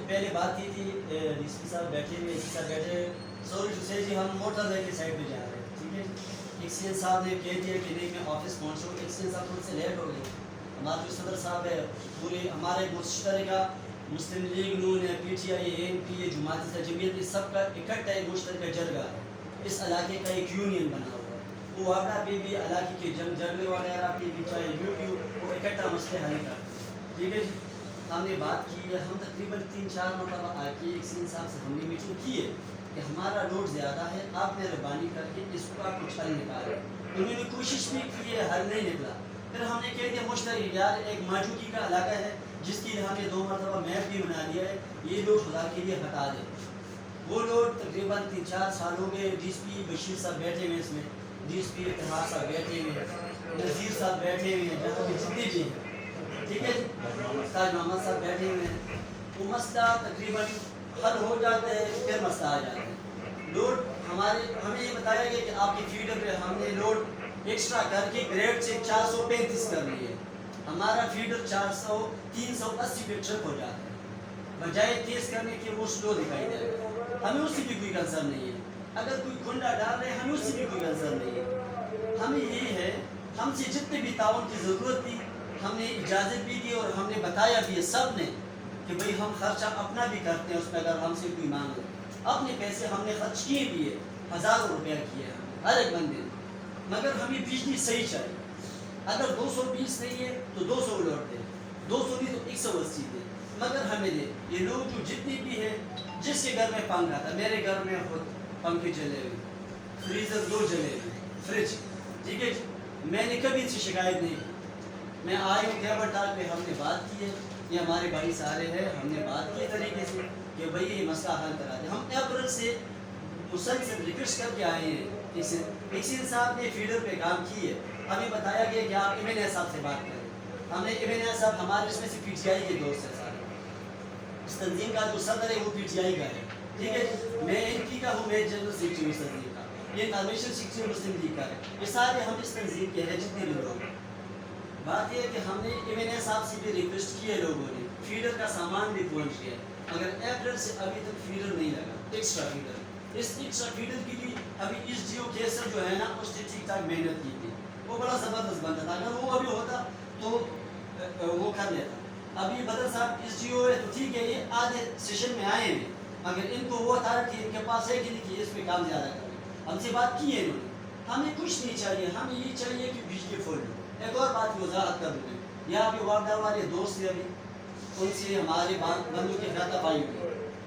پہلے بات کی تھی ڈی سی صاحب بیٹھے ہوئے اسی صاحب بیٹھے سوری ٹو سے جی ہم موٹر وے کی سائڈ پہ جا رہے ہیں ٹھیک ہے. ایک سی این صاحب نے کہہ دیا کہ نہیں میں آفس پہنچوں. ایک سی این صاحب تھوڑے سے لیٹ ہو گئے. ہمارے جو صدر صاحب ہے پورے ہمارے مشترکہ مسلم لیگ نون ہے P T I a N P ہے جماعت جمعیت اس سب کا اکٹھا ایک مشترکہ جرگہ ہے. اس علاقے کا ایک یونین بنا ہوا ہے. وہ واقعہ پہ بھی علاقے کے جرگے وغیرہ پہ بھی چاہے یوٹیوب وہ اکٹھا مسئلے حل کرتے ہیں ٹھیک ہے. ہم نے بات کی ہے ہم تقریباً 3-4 مرتبہ آ کے ایک سی این صاحب سے ہم نے میٹنگ کی ہے کہ ہمارا لوڈ زیادہ ہے آپ مہربانی کر کے اس کا کچھ حل نکالیں. انہوں نے کوشش بھی کی ہے حل نہیں نکلا. پھر ہم نے کہہ دیا مشترک یار ایک ماجوکی کا علاقہ ہے جس کی ہم نے 2 مرتبہ میپ بھی بنا لیا ہے یہ لوڈ خدا کے لیے ہٹا دیں. وہ لوگ تقریباً 3-4 سال ہو گئے. ڈی ایس پی بشیر صاحب بیٹھے ہوئے اس میں ڈی ایس پی اتحاد صاحب بیٹھے ہوئے ہیں نذیر صاحب بیٹھے ہوئے ہیں جہاں بھی جتنے بھی ہیں ٹھیک ہے. تاج محمد صاحب بیٹھے ہوئے ہیں. وہ مسئلہ تقریباً حل ہو جاتا ہے پھر مسئلہ آ جاتا ہے. لوڈ ہمیں یہ بتایا گیا کہ آپ کی فیڈر پہ ہم نے لوڈ ایکسٹرا کر کے گریڈ سے 435 کر لی ہے. ہمارا فیڈر 380 پہ ٹرپ ہو جاتا ہے بجائے تیز کرنے کے وہ سلو دکھائی دے رہا ہے. ہمیں اس سے بھی کوئی کنسرن نہیں ہے. اگر کوئی کنڈا ڈال رہے ہیں ہمیں اس سے بھی کوئی کنسرن نہیں ہے. ہمیں یہ ہے ہم سے جتنے بھی تعاون کی ضرورت تھی ہم نے اجازت بھی دی اور ہم نے بتایا بھی ہے سب نے کہ بھئی ہم خرچہ اپنا بھی کرتے ہیں اس پہ اگر ہم سے کوئی مانگ لے. اپنے پیسے ہم نے خرچ کیے بھی ہے ہزاروں روپیہ کیے ہیں ہر ایک بندے نے. مگر ہمیں بجلی صحیح چاہیے. اگر 220 نہیں ہے تو 200 لوٹ دیں 200 نہیں تو 180 دیں مگر ہمیں دے. یہ لوگ جو جتنے بھی ہیں جس کے گھر میں پنکھا تھا میرے گھر میں خود پنکھے جلے ہوئے فریزر 2 جلے ہوئے فریج ٹھیک ہے. میں نے کبھی ان سے شکایت نہیں کی. میں آئی ہوں ٹیبل ٹاک پہ ہم نے بات کی ہے یہ ہمارے بھائی سارے ہیں ہم نے بات کی طریقے سے کہ بھئی یہ مسئلہ حل کرا دیں. ہم اپریل سے مسلسل ریکویسٹ کر کے آئے ہیں. ایک سی صاحب نے فیڈر پہ کام کی ہے. ہمیں بتایا گیا کہ آپ ایم این اے صاحب سے بات کریں. ہم نے ایم این اے صاحب ہمارے اس میں سے پی ٹی آئی کے دوست ہیں سارے. اس تنظیم کا جو صدر ہے وہ پی ٹی آئی کا ہے ٹھیک ہے. میں این پی کا ہوں میں جنرل سیکرٹری اس تنظیم کا. یہ انفارمیشن سیکرٹری مسلم لیگ کا ہے. یہ سارے ہم اس تنظیم کے ہیں جتنے بھی لوگ ہیں. بات یہ ہے کہ ہم نے ایم این اے صاحب سے بھی ریکویسٹ کی ہے لوگوں نے فیڈر کا سامان بھی پہنچ گیا مگر اپریل سے ابھی تک فیڈر نہیں لگا ایکسٹرا فیڈر. اس ایکسٹرا فیڈر کے لیے ابھی اس جیو کیسر جو ہے نا اس نے ٹھیک ٹھاک محنت کی تھی. وہ بڑا زبردست بنتا تھا. اگر وہ ابھی ہوتا تو وہ کر لیتا. ابھی بدر صاحب اس جیو ہے تو ٹھیک ہے یہ آدھے سیشن میں آئے ہیں مگر ان کو وہ اتھارٹی ان کے پاس ہے کہ نہیں کہ اس پہ کام زیادہ کریں. ہم سے بات کی ہے انہوں نے. ہمیں کچھ نہیں چاہیے. ہمیں یہ چاہیے کہ بجلی فل ہو. ایک اور بات کی وضاحت کر دوں گے یہاں پہ واردہ والے دوست ہیں ابھی ان سے ہمارے بندوں کی خطاب آئی ہوئی